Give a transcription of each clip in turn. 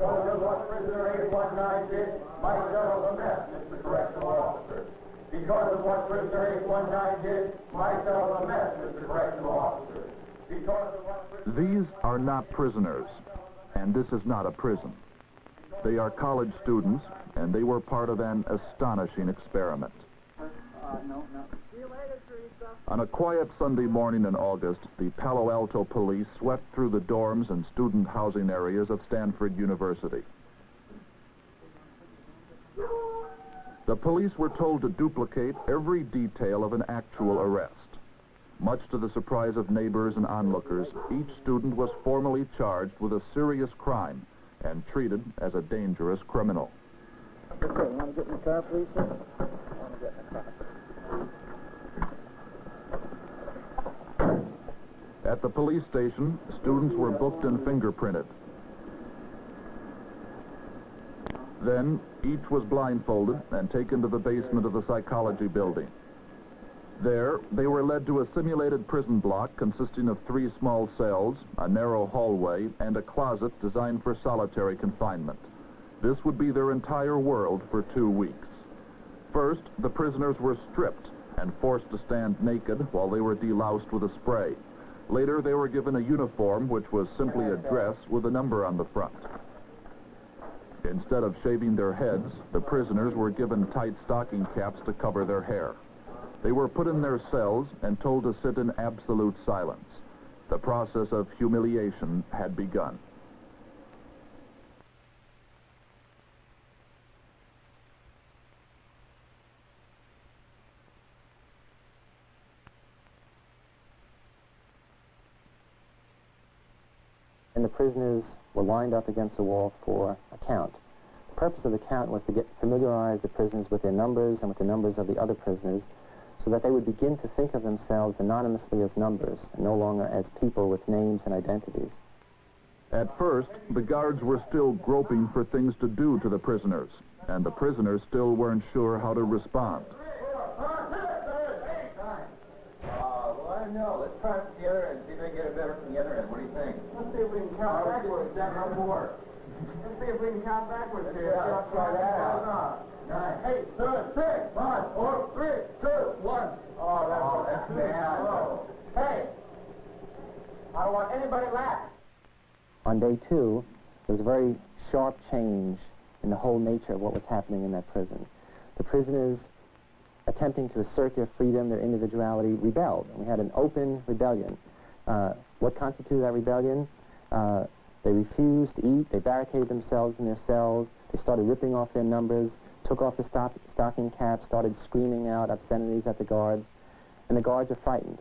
Because of what prisoner 819 did, might settle the mess, Mr. Correctional Officer. Because of what prisoner 819 did, might settle the mess, Mr. Correctional Officer. Because of what These are not prisoners, and this is not a prison. They are college students, and they were part of an astonishing experiment. No. See you later, Teresa. On a quiet Sunday morning in August, the Palo Alto police swept through the dorms and student housing areas of Stanford University. The police were told to duplicate every detail of an actual arrest. Much to the surprise of neighbors and onlookers, each student was formally charged with a serious crime and treated as a dangerous criminal. Okay, you want to get in the car, please, sir? I want to get in the car. At the police station, students were booked and fingerprinted. Then, each was blindfolded and taken to the basement of the psychology building. There, they were led to a simulated prison block consisting of 3 small cells, a narrow hallway, and a closet designed for solitary confinement. This would be their entire world for 2 weeks. First, the prisoners were stripped and forced to stand naked while they were deloused with a spray. Later, they were given a uniform which was simply a dress with a number on the front. Instead of shaving their heads, the prisoners were given tight stocking caps to cover their hair. They were put in their cells and told to sit in absolute silence. The process of humiliation had begun. And the prisoners were lined up against a wall for a count. The purpose of the count was to familiarize the prisoners with their numbers and with the numbers of the other prisoners, so that they would begin to think of themselves anonymously as numbers and no longer as people with names and identities. At first, the guards were still groping for things to do to the prisoners, and the prisoners still weren't sure how to respond. Well, I don't know. Let's try it together and see if we can get it better from the other end. What do you think? Let's see if we can count backwards. That might work. Let's see if we can count backwards here. Let's try that out. 9, 8, 7, 6, 5, 4, 3, 2, 1. Oh, that's bad. Oh. Hey, I don't want anybody left. On day 2, there was a very sharp change in the whole nature of what was happening in that prison. The prisoners, attempting to assert their freedom, their individuality, rebelled. And we had an open rebellion. What constituted that rebellion? They refused to eat. They barricaded themselves in their cells. They started ripping off their numbers, took off the stocking caps, started screaming out obscenities at the guards, and the guards are frightened.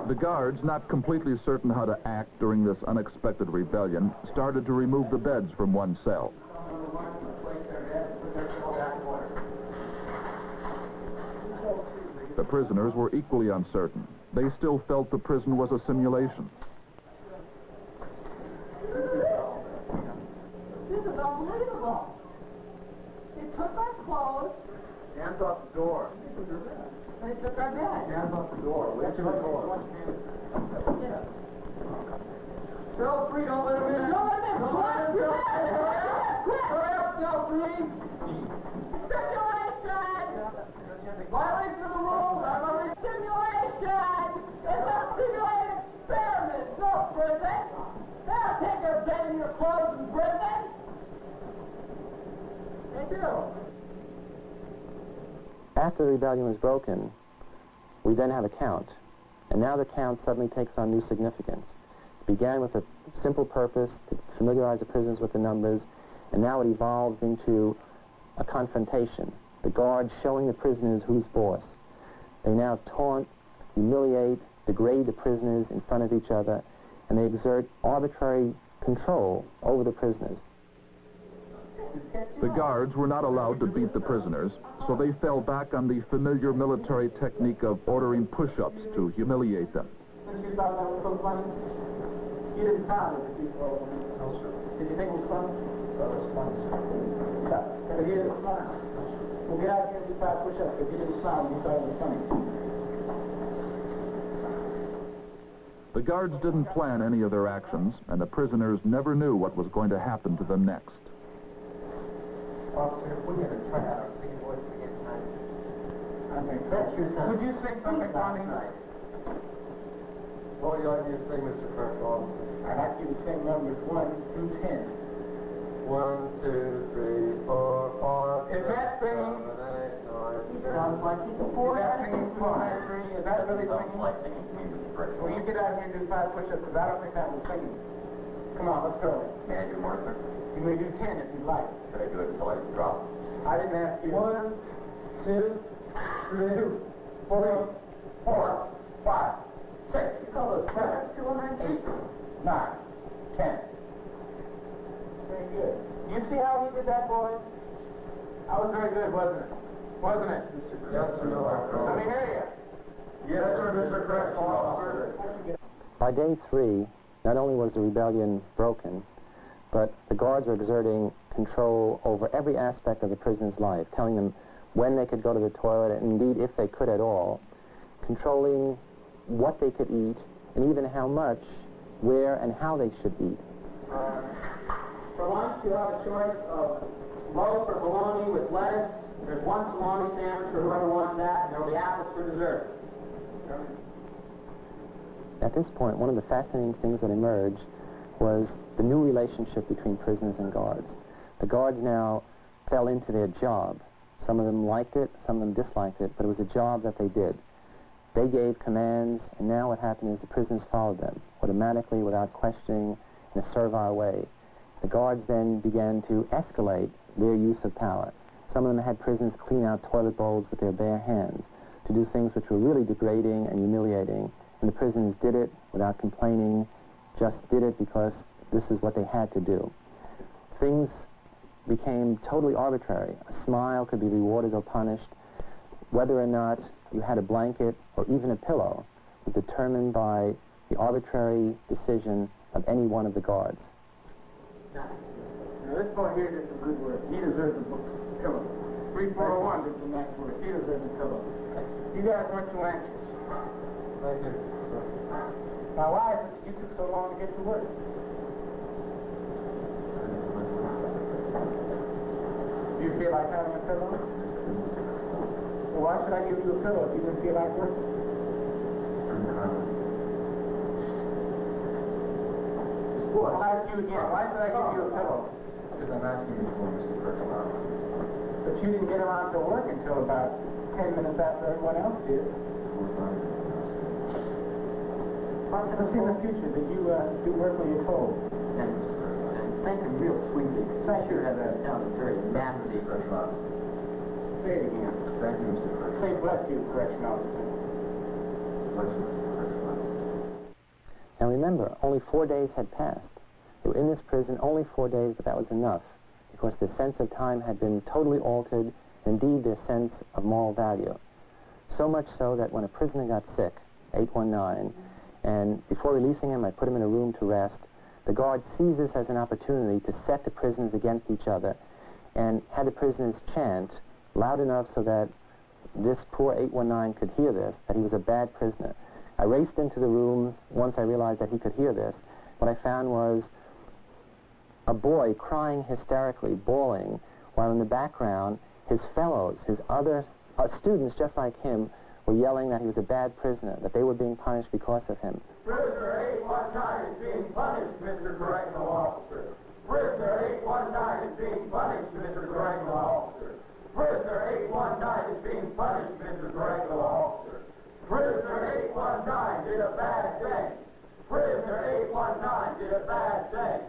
The guards, not completely certain how to act during this unexpected rebellion, started to remove the beds from one cell. The prisoners were equally uncertain. They still felt the prison was a simulation. This is unbelievable. They took our clothes. Hands off the door. They took our bed. Hands off the door. Where's your door? Cell 3, don't let him in. Don't let him in. Don't let him in. Hurry up, Cell 3. Simulation! Violation of the rules. I'm a simulation. It's a simulated experiment. No prison. They'll take your bed and your clothes in prison. They do. After the rebellion was broken, we then have a count. And now the count suddenly takes on new significance. It began with a simple purpose to familiarize the prisoners with the numbers, and now it evolves into a confrontation. The guards showing the prisoners who's boss. They now taunt, humiliate, degrade the prisoners in front of each other, and they exert arbitrary control over the prisoners. The guards were not allowed to beat the prisoners, so they fell back on the familiar military technique of ordering push-ups to humiliate them. You thought that was so funny? You didn't sound it before. No, sir. Did you think it was funny? That was funny. But you didn't smile. Well, get out here and do 5 push-ups. If you didn't smile, you thought it was funny. The guards didn't plan any of their actions, and the prisoners never knew what was going to happen to them next. Officer, if we had a try out our singing voice again tonight. I mean, would you sing something for me? What would you like me to sing, Mr. Correctional Officer? I'd like you to sing numbers 1 through 10. 1, 2, 3, 4, 5. Is that singing? 7, 8, 9. Sounds like he's a boy. Is that singing 493? Is that really singing? Like singing to me, Mr. Correctional Well, you get out here and do 5 push-ups, because I don't think that was singing. Come on, let's go. May I do more, sir? You may do 10 if you'd like. Should I do it until I drop? I didn't ask you. 1, 2, 3, 4, 5, 6. You call those 7, 8, 9, 10. Very good. You see how he did that, boy? That was very good, wasn't it? Wasn't it? Yes, sir. Let me hear you. Yes, sir, Mr. Correctional Officer. By day 3, not only was the rebellion broken, but the guards were exerting control over every aspect of the prisoner's life, telling them when they could go to the toilet, and indeed if they could at all, controlling what they could eat, and even how much, where, and how they should eat. For lunch, you have a choice of loaf or bologna with lettuce. There's 1 salami sandwich for whoever wants that, and there will be apples for dessert. At this point, one of the fascinating things that emerged was the new relationship between prisoners and guards. The guards now fell into their job. Some of them liked it, some of them disliked it, but it was a job that they did. They gave commands, and now what happened is the prisoners followed them, automatically, without questioning, in a servile way. The guards then began to escalate their use of power. Some of them had prisoners clean out toilet bowls with their bare hands, to do things which were really degrading and humiliating. And the prisoners did it without complaining, just did it because this is what they had to do. Things became totally arbitrary. A smile could be rewarded or punished. Whether or not you had a blanket or even a pillow was determined by the arbitrary decision of any one of the guards. Now, this boy here did some good work. He deserves a pillow. 3401 did some nice work. He deserves a pillow. You guys weren't too anxious. Thank you. Now, why is it that you took so long to get to work? Do you feel like having a pillow? Well, why should I give you a pillow if you didn't feel like working? Boy, I'll ask you again. Why should I give you a pillow? Because I'm asking you for, Mr. Correctional Officer. But you didn't get around to work until about 10 minutes after everyone else did. Let's see in the future that you do work when you're told. And thank him real sweetly. I sure have that sounded very nasty. Correctional Officer. Say it again. Thank you, Mr. Correctional Say bless you, correction officer. Bless you, Mr. Correctional Officer. Now remember, only 4 days had passed. They were in this prison only 4 days, but that was enough, because their sense of time had been totally altered, and indeed their sense of moral value. So much so that when a prisoner got sick, 819, and before releasing him, I put him in a room to rest, the guard seized this as an opportunity to set the prisoners against each other and had the prisoners chant loud enough so that this poor 819 could hear this, that he was a bad prisoner. I raced into the room once I realized that he could hear this. What I found was a boy crying hysterically, bawling, while in the background his fellows, his other students just like him, were yelling that he was a bad prisoner, that they were being punished because of him. Prisoner 819 is being punished, Mr. Correctional Officer. Prisoner 819 is being punished, Mr. Correctional Officer. Prisoner 819 is being punished, Mr. Correctional Officer. Prisoner 819 did a bad thing. Prisoner 819 did a bad thing.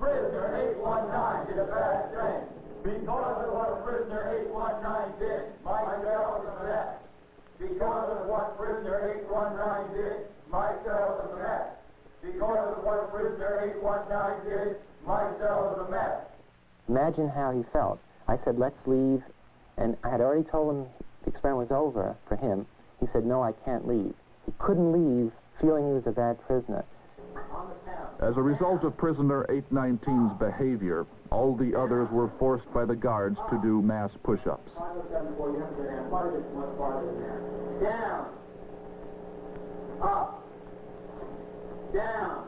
Prisoner 819 did a bad thing. Because of what prisoner 819 did, my cell is a mess. Because of what prisoner 819 did, my cell is a mess. Because of what prisoner 819 did, my cell is a mess. Imagine how he felt. I said, let's leave, and I had already told him the experiment was over for him. He said, no, I can't leave. He couldn't leave, feeling he was a bad prisoner. As a result of prisoner 819's behavior, all the others were forced by the guards to do mass push-ups. Down. Up. Down.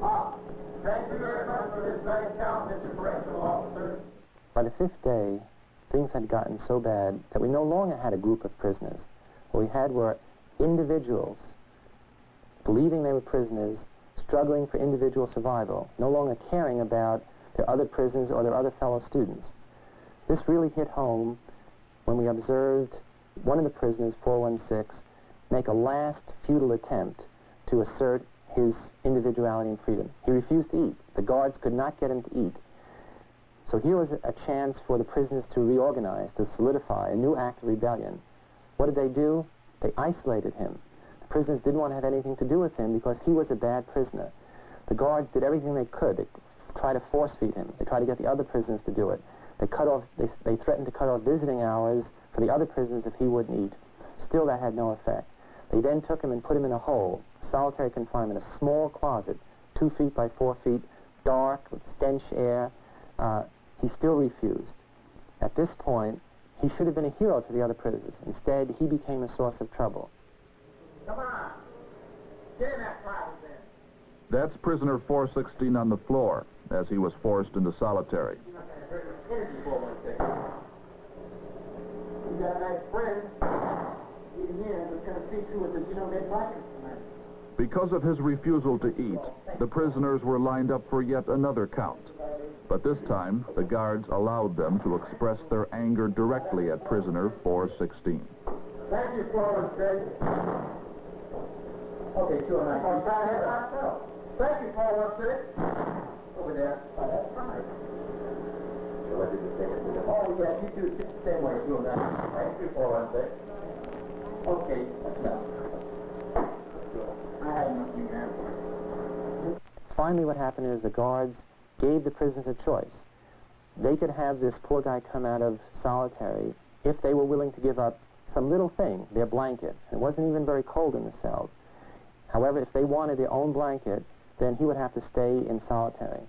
Up. Thank you very much for this nice count, Mr. Correctional Officer. By the 5th day, things had gotten so bad that we no longer had a group of prisoners. What we had were individuals believing they were prisoners, struggling for individual survival, no longer caring about their other prisoners or their other fellow students. This really hit home when we observed one of the prisoners, 416, make a last futile attempt to assert his individuality and freedom. He refused to eat. The guards could not get him to eat. So here was a chance for the prisoners to reorganize, to solidify a new act of rebellion. What did they do? They isolated him. The prisoners didn't want to have anything to do with him because he was a bad prisoner. The guards did everything they could. They tried to force feed him. They tried to get the other prisoners to do it. They threatened to cut off visiting hours for the other prisoners if he wouldn't eat. Still, that had no effect. They then took him and put him in a hole, solitary confinement, a small closet, 2 feet by 4 feet, dark, with stench air. He still refused. At this point, he should have been a hero to the other prisoners. Instead, he became a source of trouble. Come on. Get in that closet then. That's prisoner 416 on the floor, as he was forced into solitary. You're not going to hurt his energy for 1 second. You got a nice friend in here that's going to see to it that you don't get blankets tonight. Because of his refusal to eat, the prisoners were lined up for yet another count. But this time, the guards allowed them to express their anger directly at prisoner 416. Thank you, 416. Okay, 209. Thank you, 416. Over there. Oh, that's right. Oh, yeah, you do it the same way, 209. Thank you, 416. Okay, that's enough. I had enough, you man. Finally, what happened is the guards gave the prisoners a choice. They could have this poor guy come out of solitary if they were willing to give up some little thing, their blanket. It wasn't even very cold in the cells. However, if they wanted their own blanket, then he would have to stay in solitary.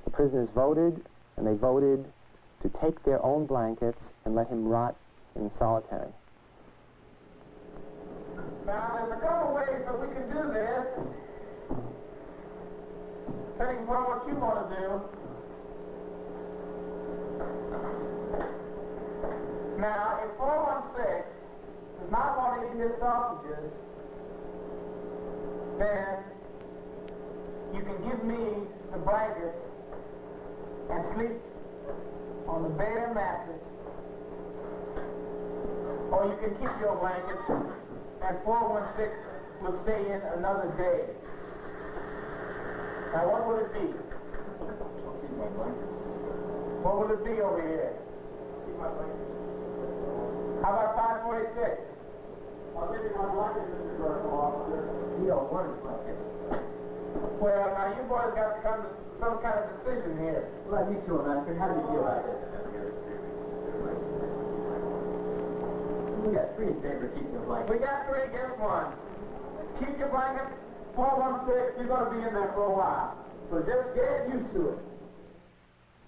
The prisoners voted, and they voted to take their own blankets and let him rot in solitary. Now, there's a couple ways that we can do this, depending upon what you want to do. Now, if 416 does not want to eat his sausages, then you can give me the blankets and sleep on the bare mattress, or you can keep your blankets and 416 will stay in another day. Now, what will it be? What will it be over here? How about 5486? I'll give you my blanket, Mr. Correctional Officer. You don't want his blanket. Well, now you boys got to come to some kind of decision here. Well, you two, Master. How do you feel about this? We got 3 in favor of keeping the blanket. We got 3 against 1. Keep your blanket. 416, you're going to be in there for a while. So just get used to it.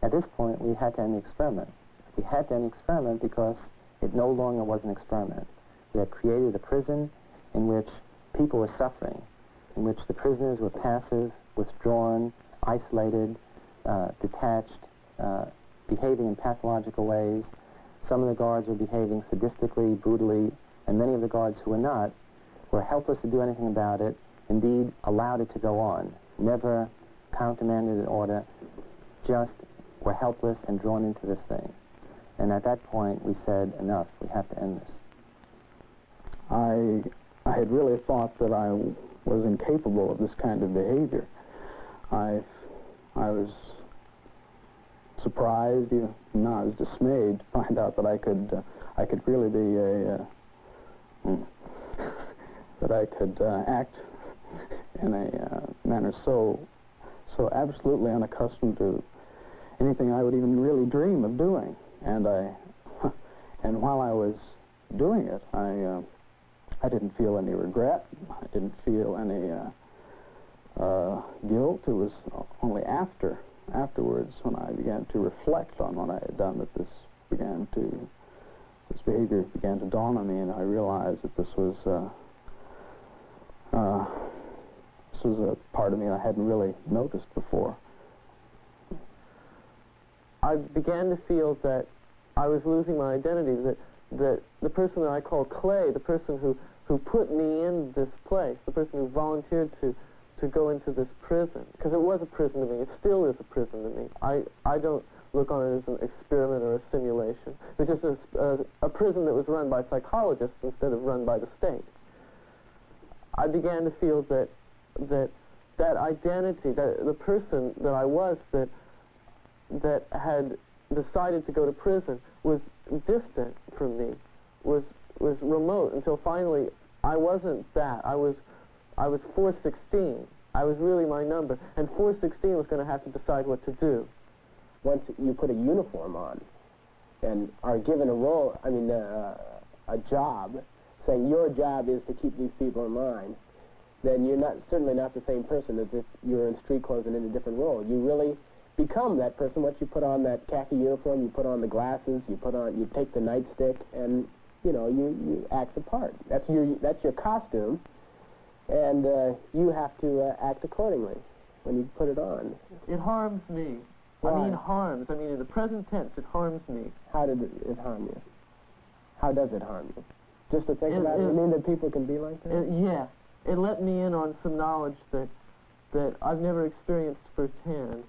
At this point, we had to end the experiment. We had to end the experiment because it no longer was an experiment. We had created a prison in which people were suffering, in which the prisoners were passive, withdrawn, isolated, detached, behaving in pathological ways. Some of the guards were behaving sadistically, brutally, and many of the guards who were not were helpless to do anything about it, indeed allowed it to go on, never countermanded an order, just were helpless and drawn into this thing. And at that point, we said, enough, we have to end this. I had really thought that I was incapable of this kind of behavior. I was surprised, even no, I was dismayed to find out that I could really be that I could act in a manner so absolutely unaccustomed to anything I would even really dream of doing. And while I was doing it, I didn't feel any regret. I didn't feel any guilt. It was only afterwards when I began to reflect on what I had done that this behavior began to dawn on me, and I realized that this was a part of me I hadn't really noticed before. I began to feel that I was losing my identity, that the person that I called Clay, the person who put me in this place, the person who volunteered to go into this prison, because it was a prison to me, it still is a prison to me. I don't look on it as an experiment or a simulation. It was just a prison that was run by psychologists instead of run by the state. I began to feel that identity, that the person that I was that had decided to go to prison was distant from me, was remote, until finally I wasn't that. I was 416. I was really my number, and 416 was going to have to decide what to do. Once you put a uniform on and are given a role, I mean, a job, saying your job is to keep these people in line, then you're certainly not the same person as if you're in street clothes and in a different role. You really become that person. Once you put on that khaki uniform, you put on the glasses, you take the nightstick, and you act the part. That's your costume, and you have to act accordingly when you put it on. It harms me. Why? I mean harms. I mean in the present tense, it harms me. How did it harm you? How does it harm you? Just to think about it? You mean that people can be like that? Yeah. It let me in on some knowledge that I've never experienced firsthand.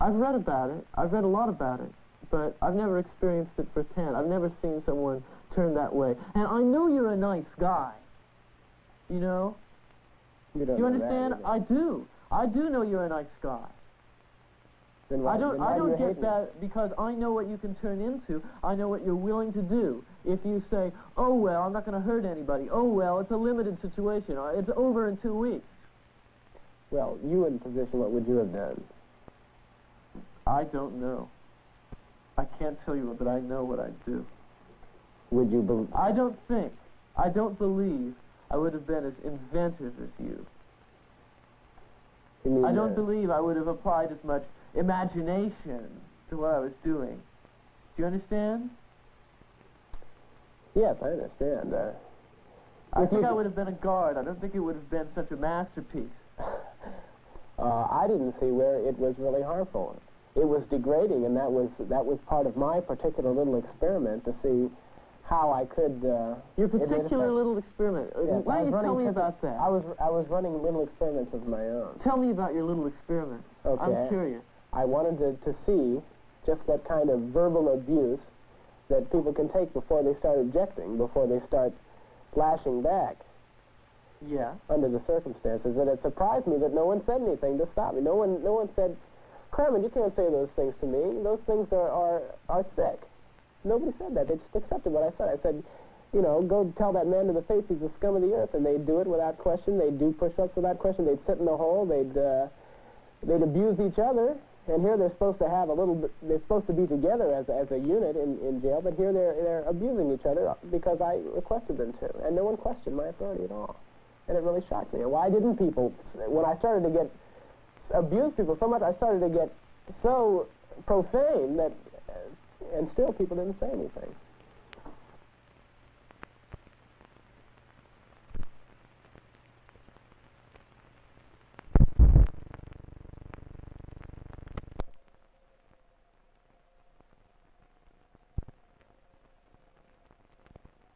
I've read about it. I've read a lot about it, but I've never experienced it firsthand. I've never seen someone turn that way. And I know you're a nice guy. You know? You don't Do you know understand? that, I do. I do know you're a nice guy. Then why, I don't you get hate that because I know what you can turn into. I know what you're willing to do. If you say, oh, well, I'm not going to hurt anybody. Oh, well, it's a limited situation. It's over in 2 weeks. Well, you in position, what would you have done? I don't know. I can't tell you, but I know what I'd do. Would you believe? I don't believe I would have been as inventive as you. You mean, I don't believe I would have applied as much imagination to what I was doing. Do you understand? Yes, I understand. I think I would have been a guard. I don't think it would have been such a masterpiece. I didn't see where it was really harmful. It was degrading, and that was part of my particular little experiment to see how I could. Your particular little experiment. Yes, Why don't you tell me about that? I was running little experiments of my own. Tell me about your little experiment. Okay. I'm curious. I wanted to see just what kind of verbal abuse that people can take before they start objecting, before they start flashing back. Yeah. Under the circumstances, and it surprised me that no one said anything to stop me. No one said, "Carmen, you can't say those things to me. Those things are sick." Nobody said that. They just accepted what I said. I said, go tell that man to the face he's the scum of the earth, and they'd do it without question. They'd do push-ups without question. They'd sit in the hole. They'd abuse each other. And here they're supposed to have they're supposed to be together as a unit in jail, but here they're abusing each other because I requested them to, and no one questioned my authority at all. And it really shocked me. Why didn't people, when I started to get abuse people so much, I started to get so profane that, and still people didn't say anything.